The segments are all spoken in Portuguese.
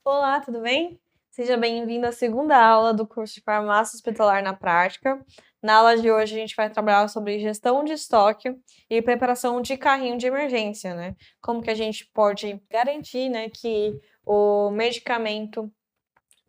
Olá, tudo bem? Seja bem-vindo à segunda aula do curso de Farmácia Hospitalar na Prática. Na aula de hoje, a gente vai trabalhar sobre gestão de estoque e preparação de carrinho de emergência, né? Como que a gente pode garantir, né, que o medicamento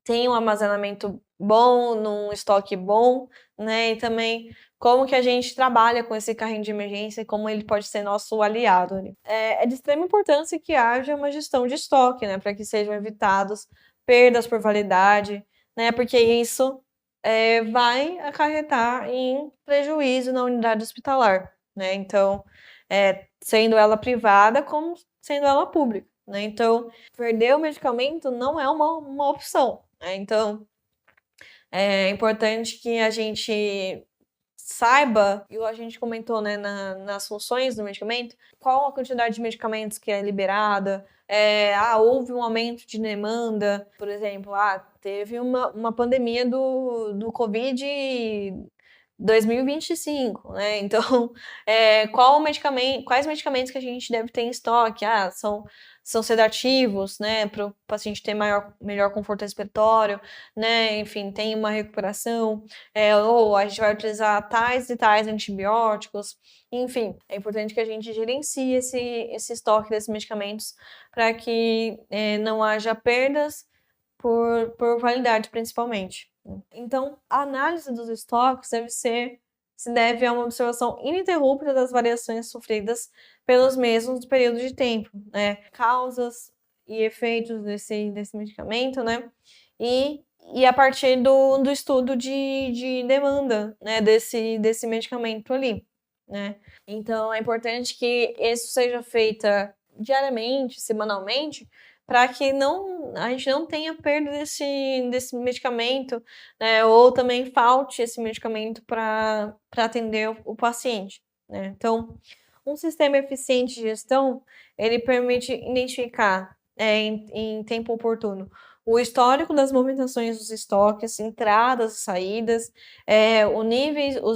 tem um armazenamento bom, num estoque bom, né? E também como que a gente trabalha com esse carrinho de emergência e como ele pode ser nosso aliado, né? É de extrema importância que haja uma gestão de estoque, né? Para que sejam evitados perdas por validade, né? Porque isso vai acarretar em prejuízo na unidade hospitalar, né? Então, sendo ela privada como sendo ela pública, né? Então, perder o medicamento não é uma opção, né? Então, é importante que a gente saiba, e a gente comentou, né, nas funções do medicamento, qual a quantidade de medicamentos que é liberada, houve um aumento de demanda, por exemplo, teve uma pandemia do Covid 2025, né? Então, quais medicamentos que a gente deve ter em estoque? São sedativos, né? Para o paciente ter melhor conforto respiratório, né? Enfim, tem uma recuperação, ou a gente vai utilizar tais e tais antibióticos. Enfim, é importante que a gente gerencie esse estoque desses medicamentos para que não haja perdas por validade, principalmente. Então, a análise dos estoques se deve a uma observação ininterrupta das variações sofridas pelos mesmos no período de tempo, né? Causas e efeitos desse medicamento, né? E a partir do estudo de demanda, né? Desse medicamento ali, né? Então, é importante que isso seja feito diariamente, semanalmente, para que a gente não tenha perda desse medicamento, né? Ou também falte esse medicamento para atender o paciente, né? Então, um sistema eficiente de gestão, ele permite identificar em tempo oportuno o histórico das movimentações dos estoques, entradas e saídas, os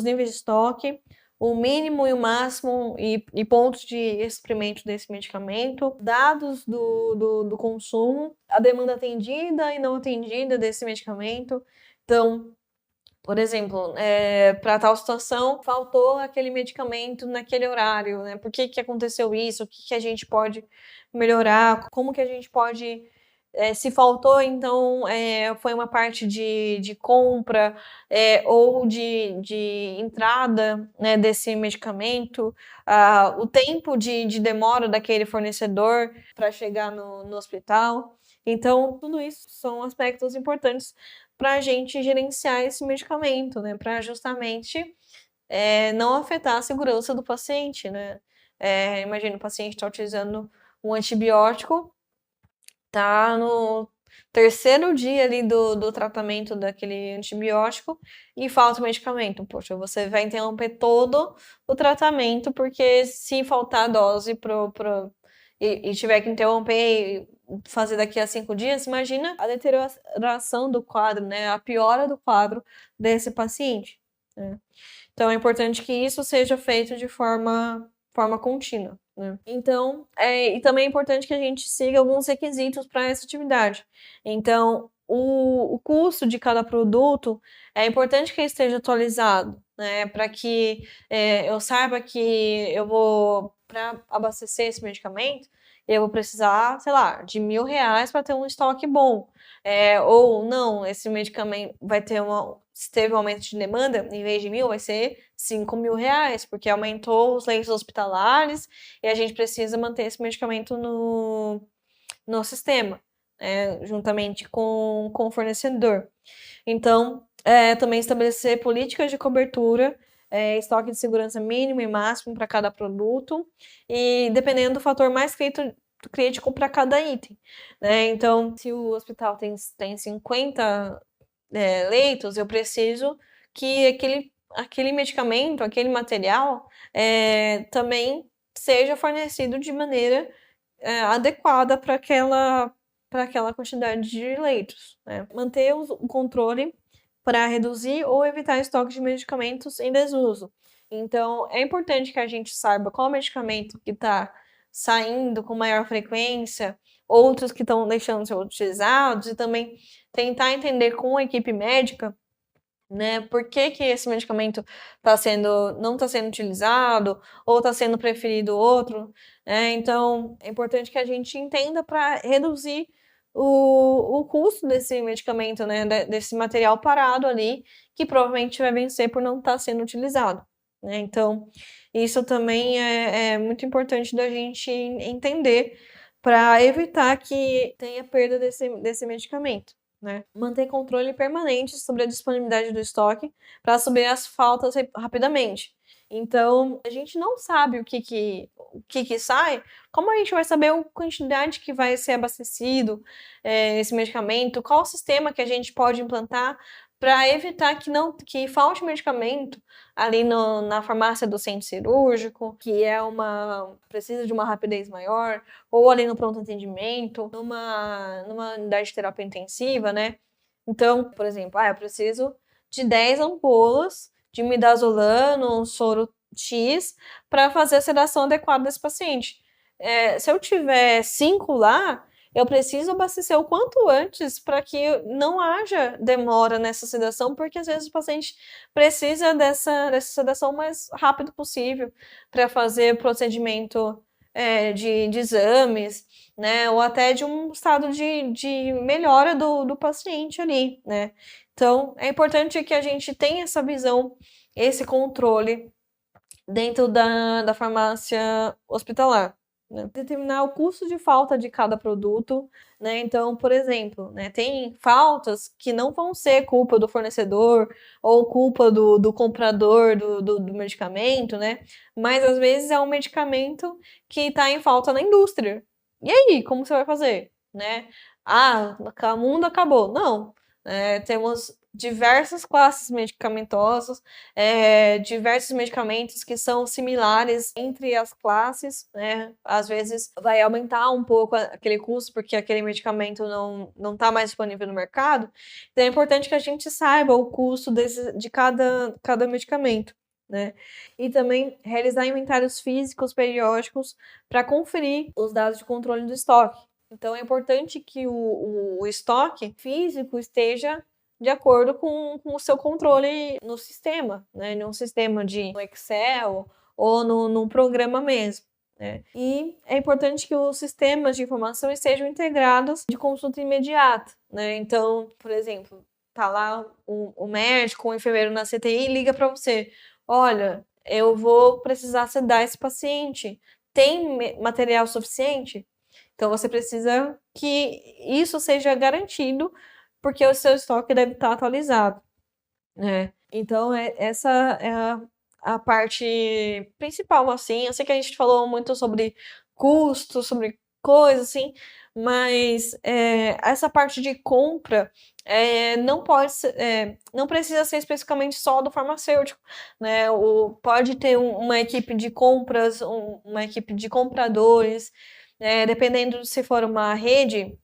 níveis de estoque, o mínimo e o máximo e pontos de exprimento desse medicamento, dados do consumo, a demanda atendida e não atendida desse medicamento. Então, por exemplo, para tal situação, faltou aquele medicamento naquele horário, né? Por que aconteceu isso? O que a gente pode melhorar? Como que a gente pode se faltou, então foi uma parte de compra ou de entrada, né, desse medicamento, o tempo de demora daquele fornecedor para chegar no hospital. Então, tudo isso são aspectos importantes para a gente gerenciar esse medicamento, né, para justamente não afetar a segurança do paciente, né? Imagina, o paciente está utilizando um antibiótico, tá no terceiro dia ali do tratamento daquele antibiótico e falta o medicamento. Poxa, você vai interromper todo o tratamento, porque se faltar a dose e tiver que interromper e fazer daqui a 5 dias, imagina a deterioração do quadro, né? A piora do quadro desse paciente, né? Então, é importante que isso seja feito de forma contínua, né? Então, e também é importante que a gente siga alguns requisitos para essa atividade. Então, o custo de cada produto é importante que ele esteja atualizado, né? Para que eu saiba que eu vou, para abastecer esse medicamento, eu vou precisar, sei lá, de R$ 1.000 para ter um estoque bom. Ou não, esse medicamento vai ter se teve um aumento de demanda, em vez de 1.000, vai ser R$ 5.000, porque aumentou os leitos hospitalares e a gente precisa manter esse medicamento no sistema, juntamente com o fornecedor. Então, também estabelecer políticas de cobertura, estoque de segurança mínimo e máximo para cada produto, e dependendo do fator mais crítico para cada item, né? Então, se o hospital tem 50 leitos, eu preciso que aquele medicamento, aquele material, também seja fornecido de maneira adequada para aquela quantidade de leitos, né? Manter o controle para reduzir ou evitar estoque de medicamentos em desuso. Então, é importante que a gente saiba qual medicamento que está saindo com maior frequência, outros que estão deixando de ser utilizados, e também tentar entender com a equipe médica, né, por que que esse medicamento não está sendo utilizado, ou está sendo preferido outro, né? Então, é importante que a gente entenda para reduzir o custo desse medicamento, né, desse material parado ali, que provavelmente vai vencer por não estar sendo utilizado, né? Então, isso também é muito importante da gente entender para evitar que tenha perda desse medicamento, né? Manter controle permanente sobre a disponibilidade do estoque para subir as faltas rapidamente. Então, a gente não sabe o que sai, como a gente vai saber a quantidade que vai ser abastecido esse medicamento, qual o sistema que a gente pode implantar para evitar que falte medicamento ali na farmácia do centro cirúrgico, que precisa de uma rapidez maior, ou ali no pronto atendimento, numa unidade de terapia intensiva, né? Então, por exemplo, eu preciso de 10 ampolas de midazolam, um soro X, para fazer a sedação adequada desse paciente. Se eu tiver 5 lá, eu preciso abastecer o quanto antes para que não haja demora nessa sedação, porque às vezes o paciente precisa dessa sedação o mais rápido possível para fazer o procedimento de exames, né, ou até de um estado de melhora do paciente ali, né. Então, é importante que a gente tenha essa visão, esse controle dentro da farmácia hospitalar, né? Determinar o custo de falta de cada produto, né? Então, por exemplo, né, tem faltas que não vão ser culpa do fornecedor ou culpa do comprador do medicamento, né? Mas às vezes é um medicamento que está em falta na indústria. E aí, como você vai fazer, né? O mundo acabou. Não. Temos diversas classes medicamentosas, diversos medicamentos que são similares entre as classes, né? Às vezes vai aumentar um pouco aquele custo, porque aquele medicamento não está mais disponível no mercado. Então é importante que a gente saiba o custo de cada medicamento, né? E também realizar inventários físicos periódicos para conferir os dados de controle do estoque. Então é importante que o estoque físico esteja de acordo com o seu controle no sistema, né? Num sistema no Excel ou num programa mesmo, né? E é importante que os sistemas de informação estejam integrados de consulta imediata, né? Então, por exemplo, tá lá o médico, o enfermeiro na CTI liga para você: olha, eu vou precisar sedar esse paciente, tem material suficiente? Então, você precisa que isso seja garantido, porque o seu estoque deve estar atualizado, né? Então, essa é a parte principal, assim. Eu sei que a gente falou muito sobre custo, sobre coisas, assim, mas essa parte de compra não precisa ser especificamente só do farmacêutico, né? Pode ter uma equipe de compras, uma equipe de compradores, dependendo de se for uma rede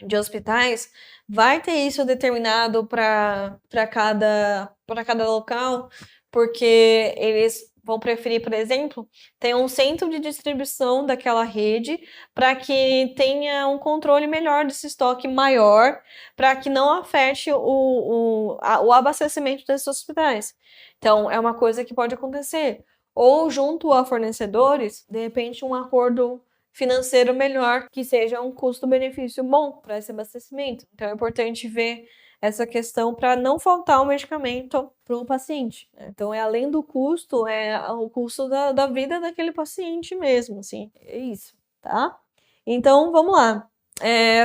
de hospitais, vai ter isso determinado para cada local, porque eles vão preferir, por exemplo, ter um centro de distribuição daquela rede para que tenha um controle melhor desse estoque maior, para que não afete o abastecimento desses hospitais. Então, é uma coisa que pode acontecer. Ou junto a fornecedores, de repente um acordo financeiro melhor, que seja um custo-benefício bom para esse abastecimento. Então é importante ver essa questão para não faltar o medicamento para um paciente, né? Então é além do custo, é o custo da vida daquele paciente mesmo, assim. É isso, tá? Então vamos lá.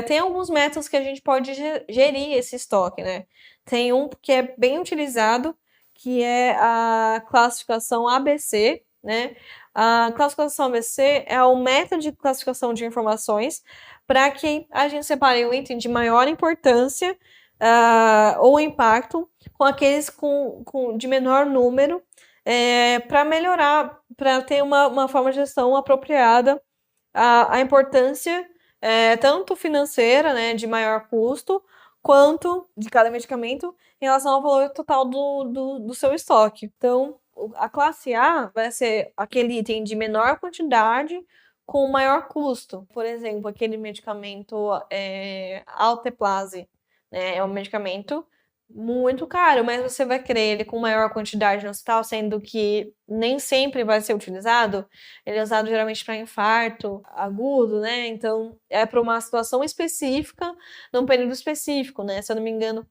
Tem alguns métodos que a gente pode gerir esse estoque, né? Tem um que é bem utilizado, que é a classificação ABC, né? A classificação ABC é o método de classificação de informações para que a gente separe o item de maior importância ou impacto com aqueles de menor número, para melhorar, para ter uma forma de gestão apropriada a importância tanto financeira, né, de maior custo, quanto de cada medicamento em relação ao valor total do seu estoque. Então, a classe A vai ser aquele item de menor quantidade, com maior custo. Por exemplo, aquele medicamento Alteplase, né? É um medicamento muito caro, mas você vai querer ele com maior quantidade no hospital, sendo que nem sempre vai ser utilizado. Ele é usado geralmente para infarto agudo, né? Então, é para uma situação específica, num período específico, né? Se eu não me engano,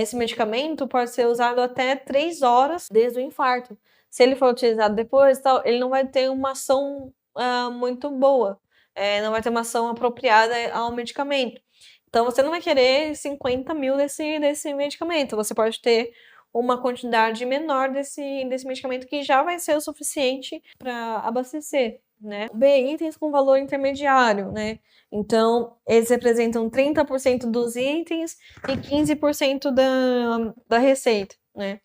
esse medicamento pode ser usado até 3 horas desde o infarto. Se ele for utilizado depois, tal, ele não vai ter uma ação muito boa, não vai ter uma ação apropriada ao medicamento. Então, você não vai querer 50 mil desse medicamento. Você pode ter uma quantidade menor desse medicamento que já vai ser o suficiente para abastecer, né? B, itens com valor intermediário, né? Então, eles representam 30% dos itens e 15% da receita, né?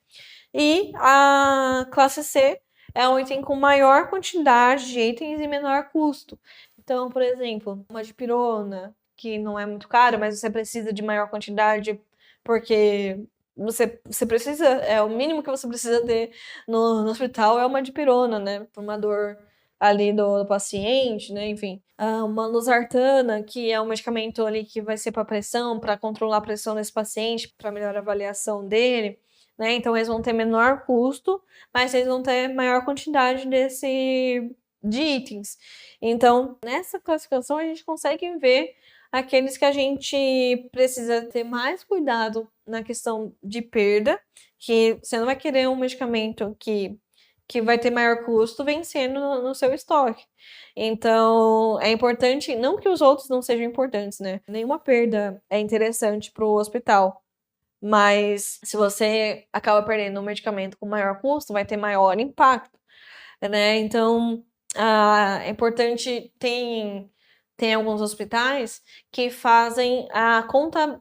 E a classe C é um item com maior quantidade de itens e menor custo. Então, por exemplo, uma dipirona, que não é muito caro, mas você precisa de maior quantidade porque você precisa, o mínimo que você precisa ter no hospital é uma dipirona, né? Por uma dor ali do paciente, né? Enfim. Uma losartana, que é um medicamento ali que vai ser para pressão, para controlar a pressão desse paciente, para melhorar a avaliação dele, né? Então eles vão ter menor custo, mas eles vão ter maior quantidade de itens. Então, nessa classificação, a gente consegue ver aqueles que a gente precisa ter mais cuidado na questão de perda, que você não vai querer um medicamento que vai ter maior custo vencendo no seu estoque. Então, é importante, não que os outros não sejam importantes, né? Nenhuma perda é interessante para o hospital. Mas se você acaba perdendo um medicamento com maior custo, vai ter maior impacto, né? Então, é importante, tem alguns hospitais que fazem a conta,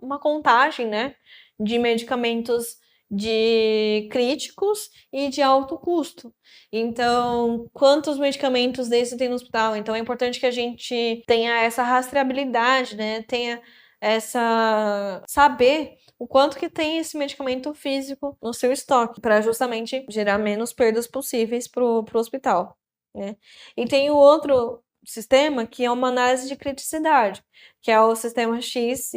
uma contagem, né, de medicamentos de críticos e de alto custo. Então, quantos medicamentos desse tem no hospital? Então, é importante que a gente tenha essa rastreabilidade, né, tenha saber o quanto que tem esse medicamento físico no seu estoque, para justamente gerar menos perdas possíveis pro hospital, né? E tem o outro sistema que é uma análise de criticidade, que é o sistema XYZ.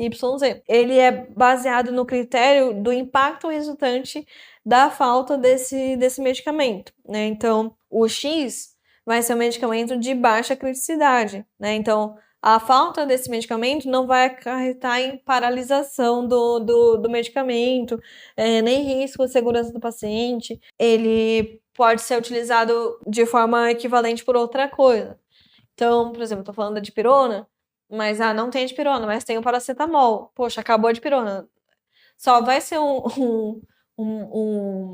Ele é baseado no critério do impacto resultante da falta desse medicamento, né? Então, o X vai ser um medicamento de baixa criticidade, né? Então, a falta desse medicamento não vai acarretar em paralisação do medicamento, nem risco de segurança do paciente. Ele pode ser utilizado de forma equivalente por outra coisa. Então, por exemplo, estou falando da dipirona, mas não tem dipirona, mas tem o paracetamol. Poxa, acabou a dipirona. Só vai ser um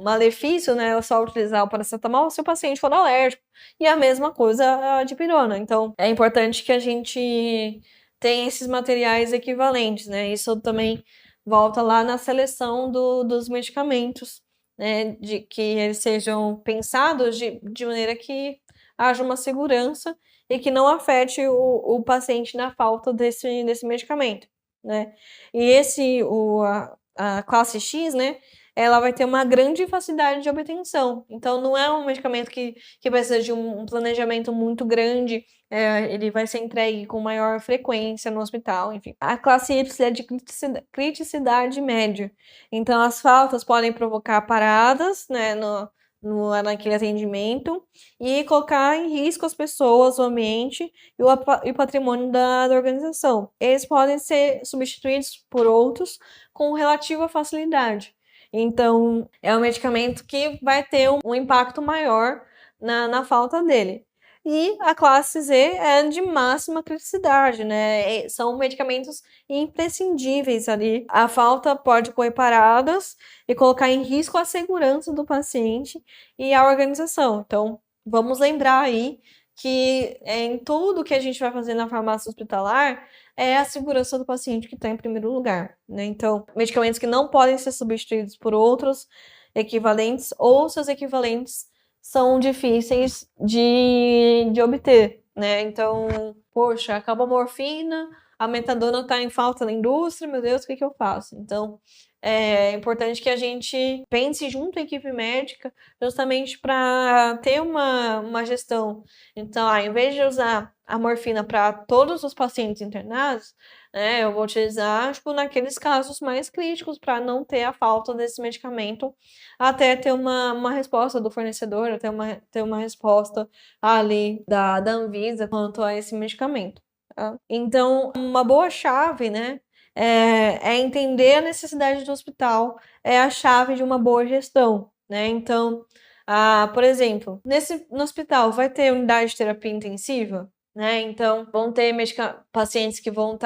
malefício, né? Só utilizar o paracetamol se o paciente for alérgico. E a mesma coisa a dipirona. Então, é importante que a gente tenha esses materiais equivalentes, né? Isso também volta lá na seleção dos medicamentos, né? De que eles sejam pensados de maneira que haja uma segurança e que não afete o paciente na falta desse medicamento, né? E a classe X, né? Ela vai ter uma grande facilidade de obtenção. Então, não é um medicamento que precisa de um planejamento muito grande, ele vai ser entregue com maior frequência no hospital, enfim. A classe Y é de criticidade média. Então, as faltas podem provocar paradas, né, naquele atendimento e colocar em risco as pessoas, o ambiente e o patrimônio da organização. Eles podem ser substituídos por outros com relativa facilidade. Então, é um medicamento que vai ter um impacto maior na falta dele. E a classe Z é de máxima criticidade, né? São medicamentos imprescindíveis ali. A falta pode correr paradas e colocar em risco a segurança do paciente e a organização. Então, vamos lembrar aí que em tudo que a gente vai fazer na farmácia hospitalar é a segurança do paciente que está em primeiro lugar, né? Então, medicamentos que não podem ser substituídos por outros equivalentes ou seus equivalentes são difíceis de obter, né? Então, poxa, acaba a morfina, a metadona está em falta na indústria, meu Deus, o que eu faço? Então, é importante que a gente pense junto à equipe médica, justamente para ter uma gestão. Então, em vez de usar a morfina para todos os pacientes internados, né, eu vou utilizar, tipo, naqueles casos mais críticos, para não ter a falta desse medicamento, até ter uma resposta do fornecedor, até ter uma resposta ali da Anvisa quanto a esse medicamento. Tá? Então, uma boa chave, né, é entender a necessidade do hospital, é a chave de uma boa gestão, né? Então, por exemplo, no hospital vai ter unidade de terapia intensiva, né? Então, vão ter pacientes que vão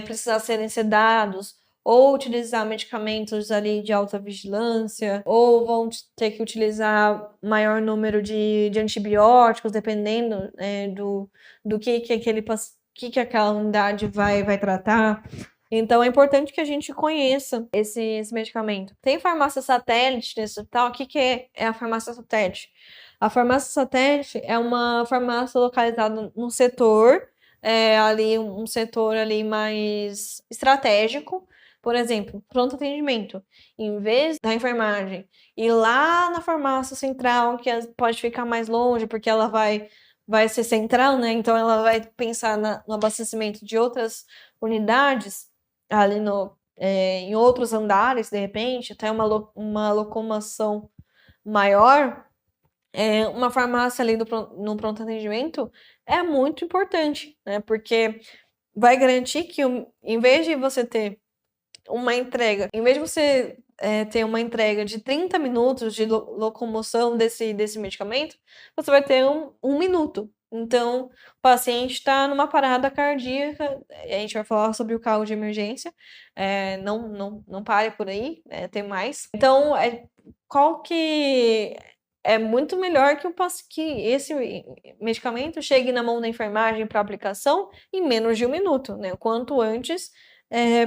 precisar serem sedados, ou utilizar medicamentos ali de alta vigilância, ou vão ter que utilizar maior número de antibióticos, dependendo do que aquela unidade vai tratar. Então, é importante que a gente conheça esse medicamento. Tem farmácia satélite nesse hospital. O que é a farmácia satélite? A farmácia satélite é uma farmácia localizada no setor, ali um setor ali mais estratégico. Por exemplo, pronto atendimento. Em vez da enfermagem ir lá na farmácia central, que pode ficar mais longe, porque ela vai ser central, né? Então ela vai pensar no abastecimento de outras unidades ali em outros andares, de repente, até uma locomoção maior. Uma farmácia ali no pronto atendimento é muito importante, né? Porque vai garantir que, em vez de você ter uma entrega, em vez de você ter uma entrega de 30 minutos de locomoção desse medicamento, você vai ter um minuto. Então, o paciente está numa parada cardíaca, a gente vai falar sobre o carro de emergência, não pare por aí, tem mais. Então, qual que é muito melhor que esse medicamento chegue na mão da enfermagem para aplicação em menos de um minuto, né? Quanto antes,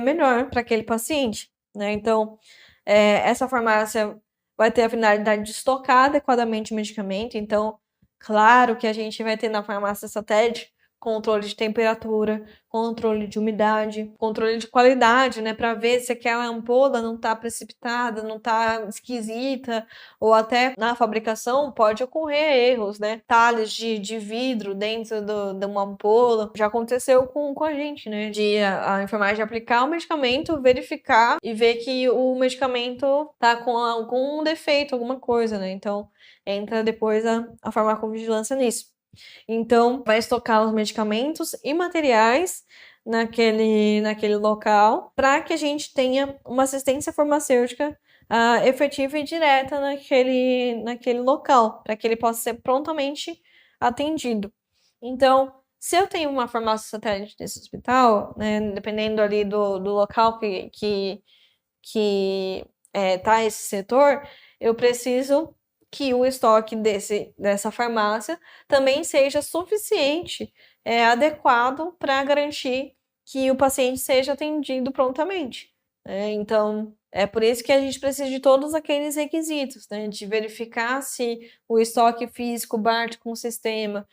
melhor para aquele paciente, né? Então, essa farmácia vai ter a finalidade de estocar adequadamente o medicamento. Então, claro que a gente vai ter na farmácia satélite controle de temperatura, controle de umidade, controle de qualidade, né, para ver se aquela ampola não está precipitada, não está esquisita, ou até na fabricação pode ocorrer erros, né, talhas de vidro dentro de uma ampola. Já aconteceu com a gente, né, de a enfermagem aplicar o medicamento, verificar e ver que o medicamento tá com algum defeito, alguma coisa, né, então entra depois a farmacovigilância nisso. Então, vai estocar os medicamentos e materiais naquele local, para que a gente tenha uma assistência farmacêutica efetiva e direta naquele local, para que ele possa ser prontamente atendido. Então, se eu tenho uma farmácia satélite nesse hospital, né, dependendo ali do local que tá esse setor, eu preciso que o estoque dessa farmácia também seja suficiente, adequado para garantir que o paciente seja atendido prontamente. Então, é por isso que a gente precisa de todos aqueles requisitos, né? De verificar se o estoque físico bate com o sistema,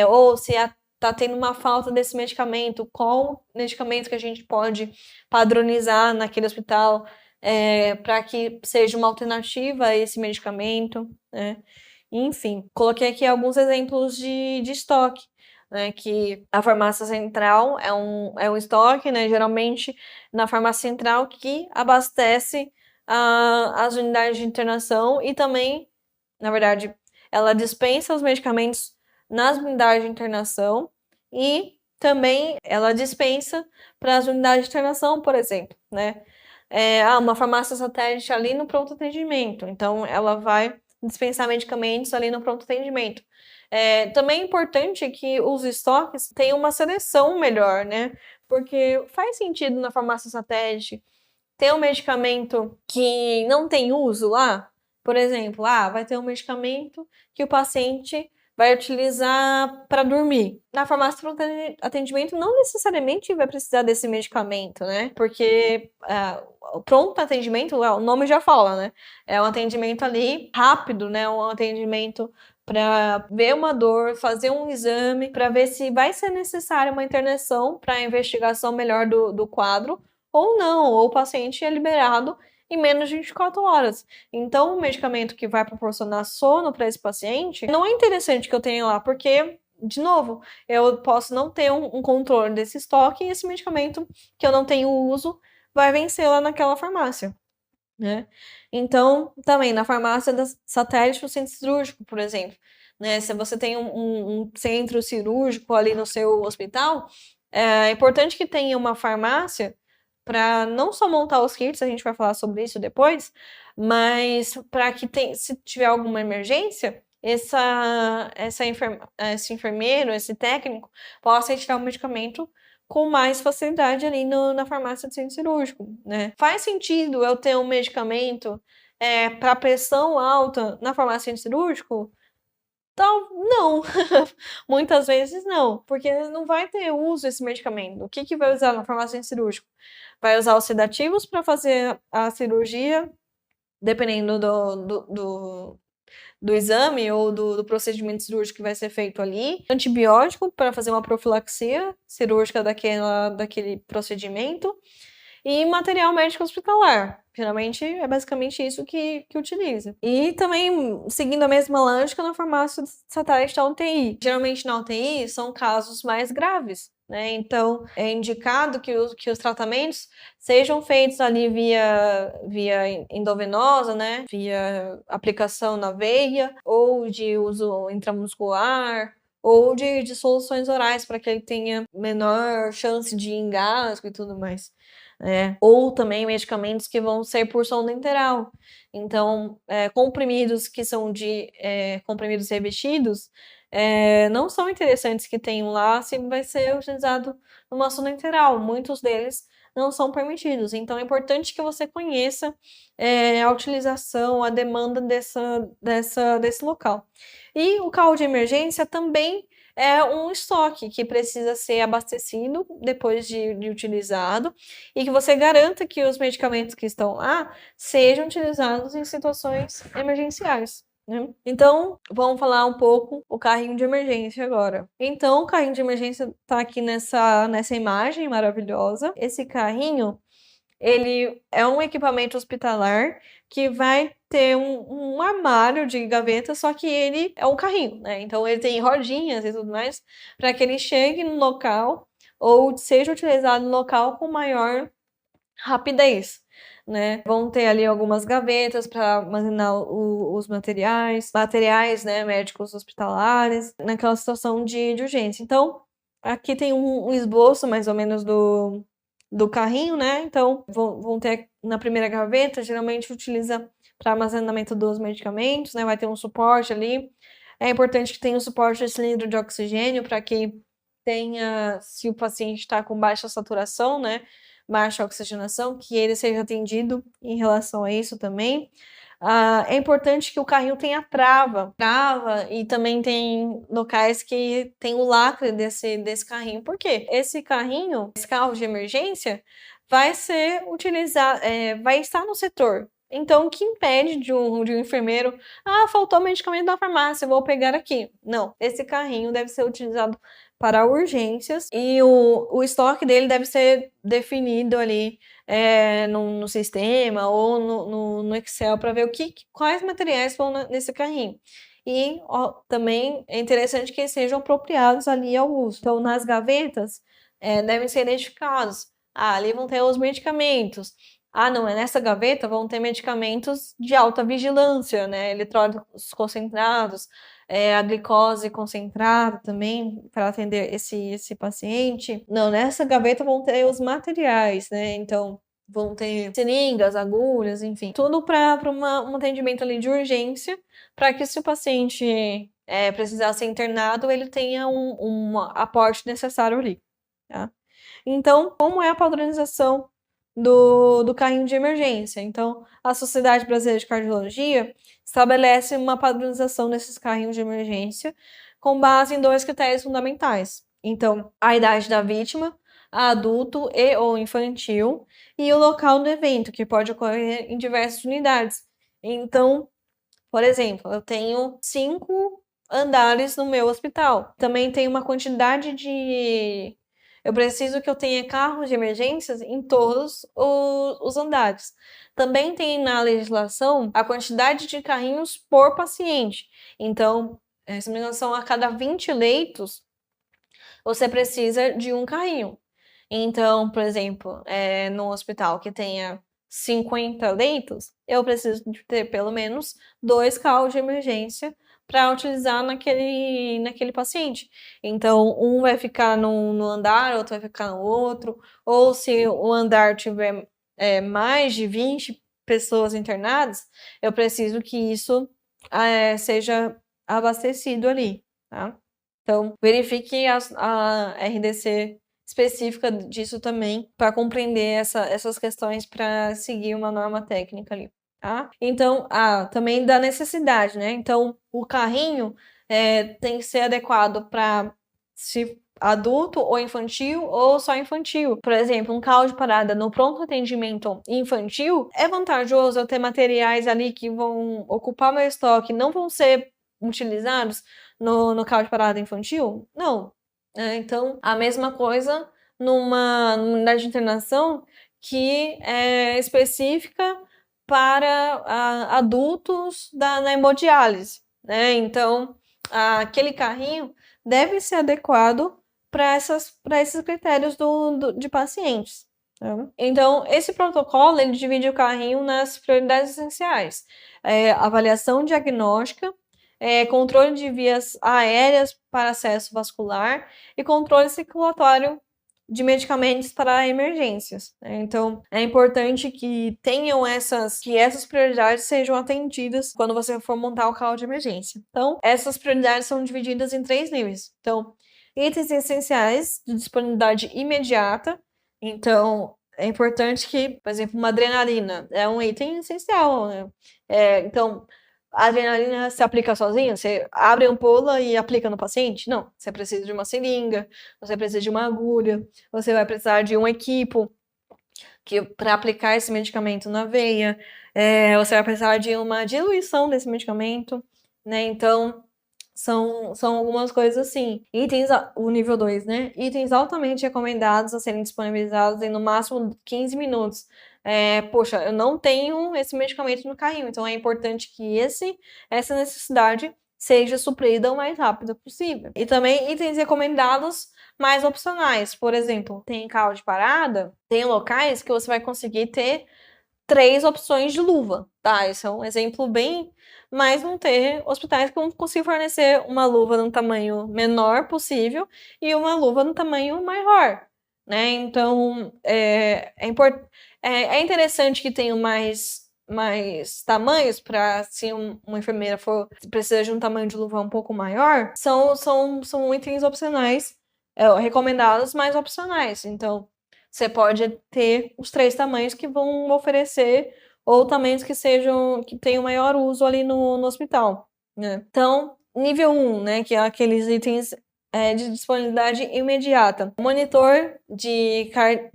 ou se está tendo uma falta desse medicamento, qual medicamento que a gente pode padronizar naquele hospital, para que seja uma alternativa a esse medicamento, né? Enfim, coloquei aqui alguns exemplos de estoque, né? Que a farmácia central é um estoque, né? Geralmente na farmácia central, que abastece as unidades de internação, e também, na verdade, ela dispensa os medicamentos nas unidades de internação, e também ela dispensa para as unidades de internação, por exemplo, né? Uma farmácia satélite ali no pronto atendimento, então ela vai dispensar medicamentos ali no pronto atendimento. Também é importante que os estoques tenham uma seleção melhor, né? Porque faz sentido na farmácia satélite ter um medicamento que não tem uso lá. Por exemplo, vai ter um medicamento que o paciente vai utilizar para dormir. Na farmácia pronto atendimento não necessariamente vai precisar desse medicamento, né? Porque o pronto atendimento, o nome já fala, né? É um atendimento ali rápido, né? Um atendimento para ver uma dor, fazer um exame, para ver se vai ser necessária uma internação para a investigação melhor do quadro, ou não, ou o paciente é liberado em menos de 24 horas. Então, o medicamento que vai proporcionar sono para esse paciente, não é interessante que eu tenha lá, porque, de novo, eu posso não ter um controle desse estoque e esse medicamento que eu não tenho uso vai vencer lá naquela farmácia, né? Então, também na farmácia da satélite do centro cirúrgico, por exemplo, né? Se você tem um centro cirúrgico ali no seu hospital, é importante que tenha uma farmácia para não só montar os kits, a gente vai falar sobre isso depois, mas para que se tiver alguma emergência, esse enfermeiro, esse técnico, possa retirar o medicamento com mais facilidade ali na farmácia do centro cirúrgico, né? Faz sentido eu ter um medicamento para pressão alta na farmácia do centro cirúrgico? Não, muitas vezes não, porque não vai ter uso esse medicamento. O que vai usar na farmácia do centro cirúrgico? Vai usar os sedativos para fazer a cirurgia, dependendo do exame ou do procedimento cirúrgico que vai ser feito ali. Antibiótico para fazer uma profilaxia cirúrgica daquele procedimento. E material médico hospitalar. Geralmente é basicamente isso que utiliza. E também, seguindo a mesma lógica, na farmácia satélite da UTI. Geralmente na UTI são casos mais graves, né? Então, é indicado que os tratamentos sejam feitos ali via endovenosa, né? Via aplicação na veia, ou de uso intramuscular, ou de soluções orais, para que ele tenha menor chance de engasgo e tudo mais. Ou também medicamentos que vão ser por sonda enteral. Então, comprimidos que são comprimidos revestidos, não são interessantes que tenham lá se vai ser utilizado numa sonda enteral. Muitos deles não são permitidos. Então, é importante que você conheça a utilização, a demanda desse local. E o carro de emergência também é um estoque que precisa ser abastecido depois de utilizado e que você garanta que os medicamentos que estão lá sejam utilizados em situações emergenciais, né? Então, vamos falar um pouco o carrinho de emergência agora. Então, o carrinho de emergência está aqui nessa imagem maravilhosa. Esse carrinho, ele é um equipamento hospitalar que vai ter um armário de gaveta, só que ele é um carrinho, né? Então ele tem rodinhas e tudo mais, para que ele chegue no local ou seja utilizado no local com maior rapidez, né? Vão ter ali algumas gavetas para armazenar os materiais, né, médicos hospitalares, naquela situação de urgência. Então, aqui tem um esboço mais ou menos do carrinho, né? Então, vão ter na primeira gaveta, geralmente utiliza para armazenamento dos medicamentos, né? Vai ter um suporte ali. É importante que tenha um suporte de cilindro de oxigênio para que tenha, se o paciente está com baixa saturação, né? Baixa oxigenação, que ele seja atendido em relação a isso também. É importante que o carrinho tenha trava, e também tem locais que tem o lacre desse carrinho. Por quê? Esse carro de emergência, vai ser utilizado, vai estar no setor. Então, o que impede de um enfermeiro, faltou medicamento da farmácia, vou pegar aqui. Não, esse carrinho deve ser utilizado para urgências e o estoque dele deve ser definido ali no sistema ou no Excel para ver quais materiais vão nesse carrinho. E também é interessante que sejam apropriados ali ao uso. Então, nas gavetas, devem ser identificados. Ali vão ter os medicamentos. Não, nessa gaveta vão ter medicamentos de alta vigilância, né? Eletrólitos concentrados, a glicose concentrada também, para atender esse paciente. Não, nessa gaveta vão ter os materiais, né? Então, vão ter seringas, agulhas, enfim, tudo para um atendimento ali de urgência, para que se o paciente precisar ser internado, ele tenha um aporte necessário ali, tá? Então, como é a padronização do carrinho de emergência? Então, a Sociedade Brasileira de Cardiologia estabelece uma padronização desses carrinhos de emergência com base em 2 critérios fundamentais. Então, a idade da vítima, adulto e ou infantil, e o local do evento, que pode ocorrer em diversas unidades. Então, por exemplo, eu tenho 5 andares no meu hospital. Também tem uma quantidade de... Eu preciso que eu tenha carros de emergências em todos os andares. Também tem na legislação a quantidade de carrinhos por paciente. Então, se não me engano, são a cada 20 leitos, você precisa de um carrinho. Então, por exemplo, no hospital que tenha 50 leitos, eu preciso de ter pelo menos 2 carros de emergência para utilizar naquele paciente. Então, um vai ficar no andar, outro vai ficar no outro, ou se o andar tiver mais de 20 pessoas internadas, eu preciso que isso seja abastecido ali, tá? Então, verifique a RDC específica disso também, para compreender essas questões para seguir uma norma técnica ali, tá? Então, também da necessidade, né? Então, o carrinho tem que ser adequado para se adulto ou infantil ou só infantil. Por exemplo, um carro de parada no pronto atendimento infantil é vantajoso eu ter materiais ali que vão ocupar meu estoque, não vão ser utilizados no carro de parada infantil? Não. Então, a mesma coisa numa unidade de internação que é específica para adultos na hemodiálise, né? Então, aquele carrinho deve ser adequado para esses critérios de pacientes. Tá? Então, esse protocolo, ele divide o carrinho nas prioridades essenciais. Avaliação diagnóstica, controle de vias aéreas para acesso vascular e controle circulatório de medicamentos para emergências. Né? Então, é importante que essas prioridades sejam atendidas quando você for montar o carro de emergência. Então, essas prioridades são divididas em 3 níveis. Então, itens essenciais de disponibilidade imediata. Então, é importante que, por exemplo, uma adrenalina é um item essencial, né? Então, a adrenalina se aplica sozinha? Você abre a ampola e aplica no paciente? Não. Você precisa de uma seringa, você precisa de uma agulha, você vai precisar de um equipo para aplicar esse medicamento na veia, você vai precisar de uma diluição desse medicamento, né? Então, são algumas coisas assim. O nível 2, né? Itens altamente recomendados a serem disponibilizados em no máximo 15 minutos. Poxa, eu não tenho esse medicamento no carrinho, então é importante que essa necessidade seja suprida o mais rápido possível. E também itens recomendados mais opcionais. Por exemplo, tem carro de parada, tem locais que você vai conseguir ter 3 opções de luva, tá? Esse é um exemplo bem... Mas vão ter hospitais que vão conseguir fornecer uma luva no tamanho menor possível e uma luva no tamanho maior, né? Então, é interessante que tenham mais tamanhos para, se uma enfermeira precisa de um tamanho de luva um pouco maior, são itens opcionais, recomendados, mas opcionais. Então, você pode ter os 3 tamanhos que vão oferecer ou tamanhos que tenham maior uso ali no hospital, né? Então, nível 1, né, que é aqueles itens de disponibilidade imediata. Monitor de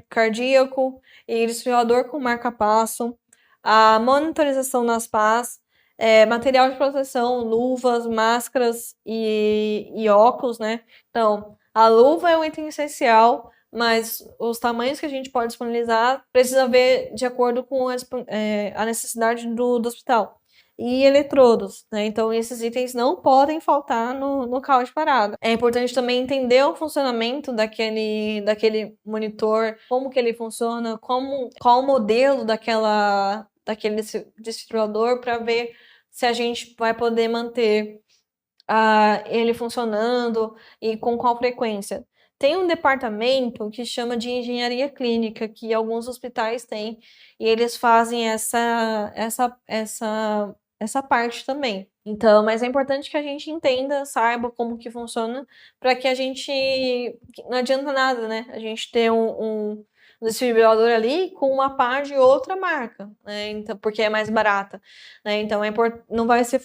cardíaco e desfibrilador com marca-passo, a monitorização nas PAs, material de proteção, luvas, máscaras e óculos, né? Então, a luva é um item essencial, mas os tamanhos que a gente pode disponibilizar precisa ver de acordo com a necessidade do hospital. E eletrodos, né? Então, esses itens não podem faltar no carro de parada. É importante também entender o funcionamento daquele monitor, como que ele funciona, qual o modelo daquele desfibrilador, para ver se a gente vai poder manter ele funcionando e com qual frequência. Tem um departamento que chama de engenharia clínica, que alguns hospitais têm, e eles fazem essa parte também. Então, mas é importante que a gente entenda, saiba como que funciona, para que a gente... Não adianta nada, né? A gente ter um desfibrilador ali com uma pá de outra marca, né? Então, porque é mais barata, né? Então, não vai ser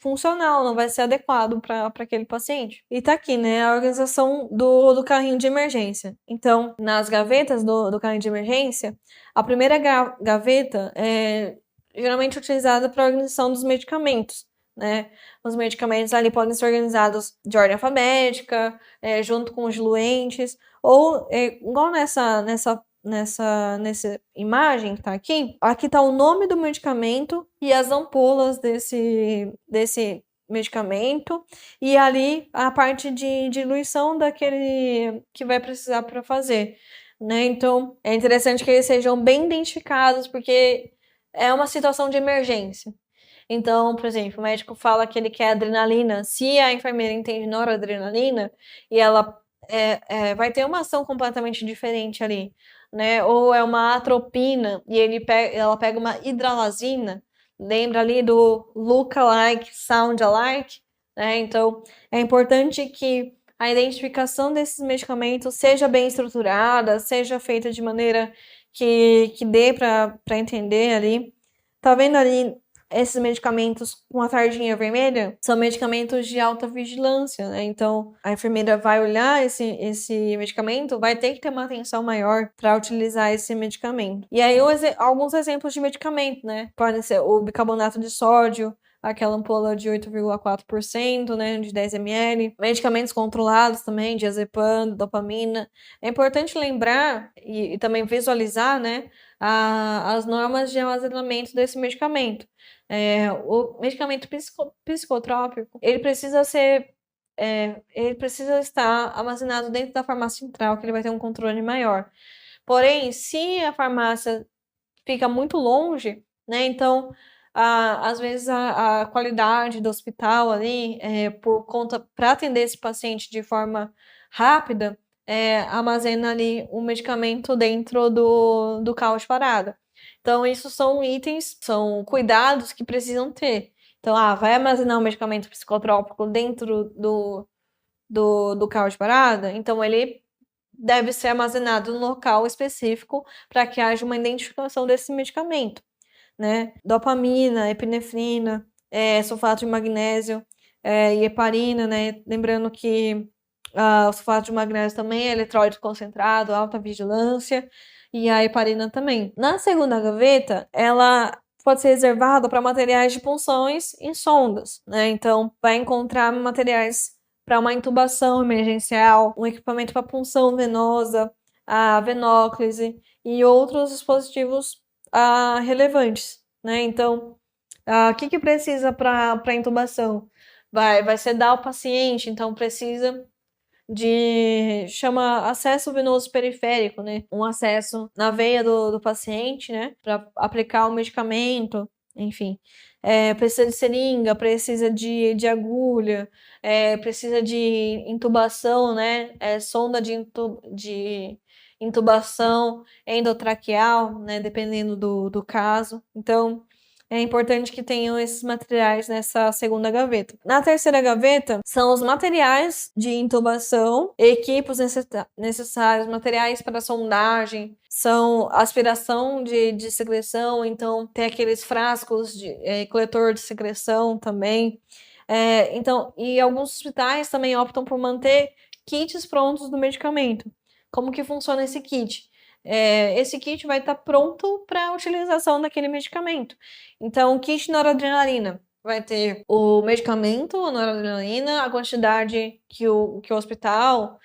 funcional, não vai ser adequado para aquele paciente. E tá aqui, né, a organização do carrinho de emergência. Então, nas gavetas do carrinho de emergência, a primeira gaveta é geralmente utilizada para a organização dos medicamentos, né? Os medicamentos ali podem ser organizados de ordem alfabética, junto com os diluentes, ou igual nessa imagem que tá aqui tá o nome do medicamento e as ampolas desse medicamento, e ali a parte de diluição daquele que vai precisar para fazer, né? Então, é interessante que eles sejam bem identificados, porque é uma situação de emergência. Então, por exemplo, o médico fala que ele quer adrenalina. Se a enfermeira entende noradrenalina, e ela vai ter uma ação completamente diferente ali, né? Ou é uma atropina e ela pega uma hidralazina, lembra ali do look-alike, sound-alike, né? Então, é importante que a identificação desses medicamentos seja bem estruturada, seja feita de maneira que dê para entender ali. Tá vendo ali esses medicamentos com a tardinha vermelha? São medicamentos de alta vigilância, né? Então, a enfermeira vai olhar esse medicamento, vai ter que ter uma atenção maior para utilizar esse medicamento. E aí, alguns exemplos de medicamento, né? Podem ser o bicarbonato de sódio, aquela ampola de 8,4%, né, de 10 ml. Medicamentos controlados também, diazepam, dopamina. É importante lembrar e também visualizar, né, as normas de armazenamento desse medicamento. O medicamento psicotrópico, ele precisa estar armazenado dentro da farmácia central, que ele vai ter um controle maior. Porém, se a farmácia fica muito longe, né, então às vezes a qualidade do hospital ali, por conta, para atender esse paciente de forma rápida, armazena ali o medicamento dentro do carro de parada. Então, isso são itens, são cuidados que precisam ter. Então, vai armazenar um medicamento psicotrópico dentro do carro de parada? Então, ele deve ser armazenado no local específico para que haja uma identificação desse medicamento, né? Dopamina, epinefrina, sulfato de magnésio e heparina, né? Lembrando que o sulfato de magnésio também é eletrólito concentrado, alta vigilância, e a heparina também. Na segunda gaveta, ela pode ser reservada para materiais de punções em sondas, né? Então, vai encontrar materiais para uma intubação emergencial, um equipamento para punção venosa, a venóclise e outros dispositivos relevantes, né? Então, o que precisa para intubação? Vai sedar o paciente, então precisa chama acesso venoso periférico, né? Um acesso na veia do paciente, né? Para aplicar o medicamento, enfim. Precisa de seringa, precisa de agulha, precisa de intubação, né? Sonda de intubação endotraqueal, né? Dependendo do caso. Então, é importante que tenham esses materiais nessa segunda gaveta. Na terceira gaveta, são os materiais de intubação, equipos necessários, materiais para sondagem, são aspiração de secreção, então tem aqueles frascos de coletor de secreção também. Então, e alguns hospitais também optam por manter kits prontos do medicamento. Como que funciona esse kit? Esse kit vai estar pronto para a utilização daquele medicamento. Então, o kit noradrenalina vai ter o medicamento, a noradrenalina, a quantidade que o hospital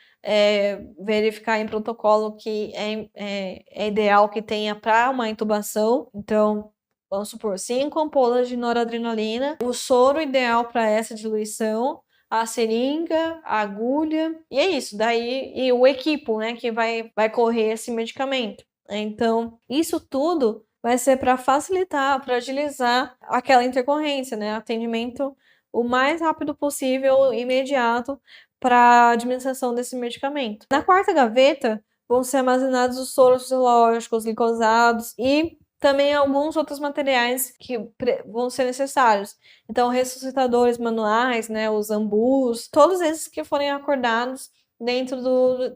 verificar em protocolo que é ideal que tenha para uma intubação. Então, vamos supor, 5 ampolas de noradrenalina, o soro ideal para essa diluição, a seringa, a agulha, e é isso. Daí, e o equipo, né, que vai correr esse medicamento. Então, isso tudo vai ser para facilitar, para agilizar aquela intercorrência, né, atendimento o mais rápido possível, imediato, para a administração desse medicamento. Na quarta gaveta, vão ser armazenados os soros fisiológicos, glicosados e também alguns outros materiais que vão ser necessários. Então, ressuscitadores manuais, né, os ambus, todos esses que forem acordados dentro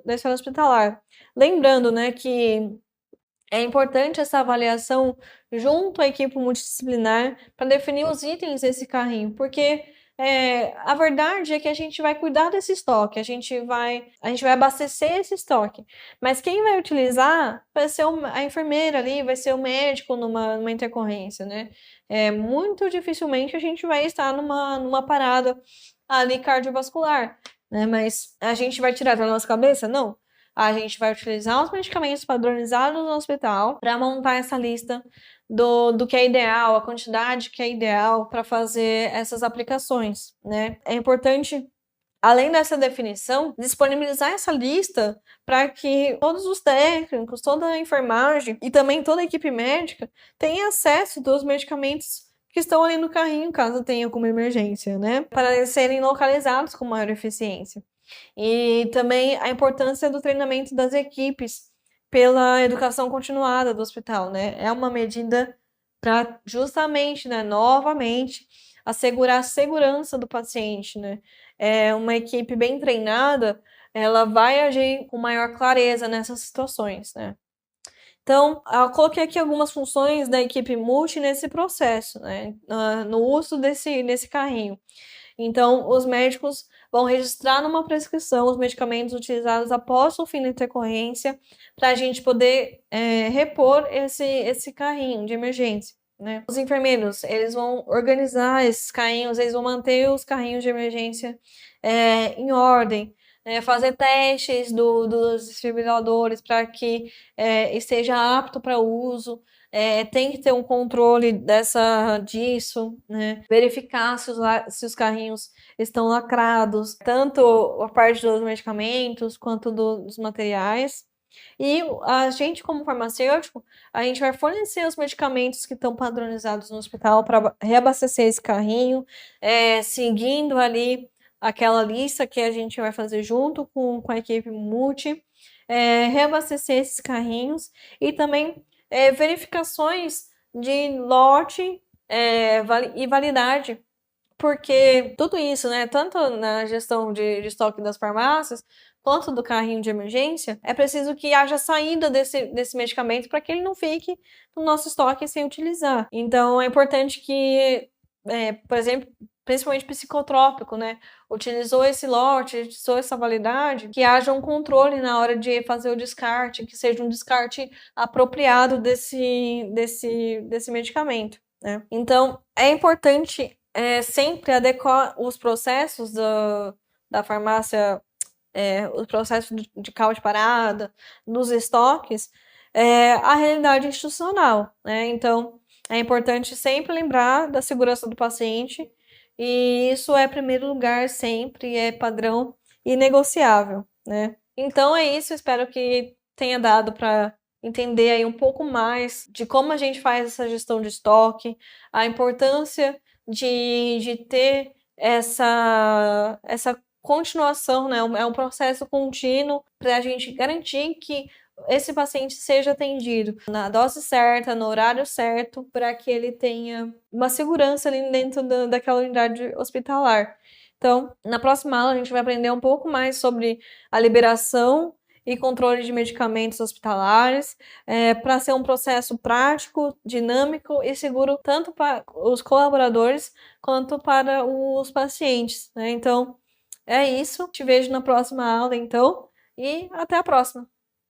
da esfera hospitalar. Lembrando, né, que é importante essa avaliação junto à equipe multidisciplinar para definir os itens desse carrinho, porque a verdade é que a gente vai cuidar desse estoque, a gente vai abastecer esse estoque, mas quem vai utilizar vai ser a enfermeira ali, vai ser o médico numa intercorrência, né? Muito dificilmente a gente vai estar numa parada ali cardiovascular, né? Mas a gente vai tirar da nossa cabeça? Não. A gente vai utilizar os medicamentos padronizados no hospital para montar essa lista do que é ideal, a quantidade que é ideal para fazer essas aplicações, né? É importante, além dessa definição, disponibilizar essa lista para que todos os técnicos, toda a enfermagem e também toda a equipe médica tenha acesso dos medicamentos que estão ali no carrinho, caso tenha alguma emergência, né? Para eles serem localizados com maior eficiência. E também a importância do treinamento das equipes pela educação continuada do hospital, né? É uma medida para justamente, né, novamente, assegurar a segurança do paciente, né? Uma equipe bem treinada, ela vai agir com maior clareza nessas situações, né? Então, eu coloquei aqui algumas funções da equipe multi nesse processo, né? No uso desse carrinho. Então, os médicos vão registrar numa prescrição os medicamentos utilizados após o fim da intercorrência, para a gente poder repor esse carrinho de emergência, né? Os enfermeiros, eles vão organizar esses carrinhos, eles vão manter os carrinhos de emergência em ordem, fazer testes dos desfibriladores para que esteja apto para uso. Tem que ter um controle disso, né? Verificar se os carrinhos estão lacrados, tanto a parte dos medicamentos quanto dos materiais. E a gente, como farmacêutico, a gente vai fornecer os medicamentos que estão padronizados no hospital para reabastecer esse carrinho, seguindo ali aquela lista que a gente vai fazer junto com a equipe multi, reabastecer esses carrinhos e também verificações de lote e validade, porque tudo isso, né, tanto na gestão de estoque das farmácias, quanto do carrinho de emergência, é preciso que haja saída desse medicamento para que ele não fique no nosso estoque sem utilizar. Então, é importante que, por exemplo, principalmente psicotrópico, né, utilizou esse lote, utilizou essa validade, que haja um controle na hora de fazer o descarte, que seja um descarte apropriado desse medicamento, né? Então, é importante sempre adequar os processos da farmácia, os processos de causa de parada, nos estoques, à realidade institucional, né? Então, é importante sempre lembrar da segurança do paciente, e isso é primeiro lugar sempre, é padrão e negociável, né? Então é isso, espero que tenha dado para entender aí um pouco mais de como a gente faz essa gestão de estoque, a importância de ter essa continuação, né? É um processo contínuo para a gente garantir que esse paciente seja atendido na dose certa, no horário certo, para que ele tenha uma segurança ali dentro daquela unidade hospitalar. Então, na próxima aula a gente vai aprender um pouco mais sobre a liberação e controle de medicamentos hospitalares, para ser um processo prático, dinâmico e seguro tanto para os colaboradores quanto para os pacientes, né? Então, é isso. Te vejo na próxima aula, então, e até a próxima.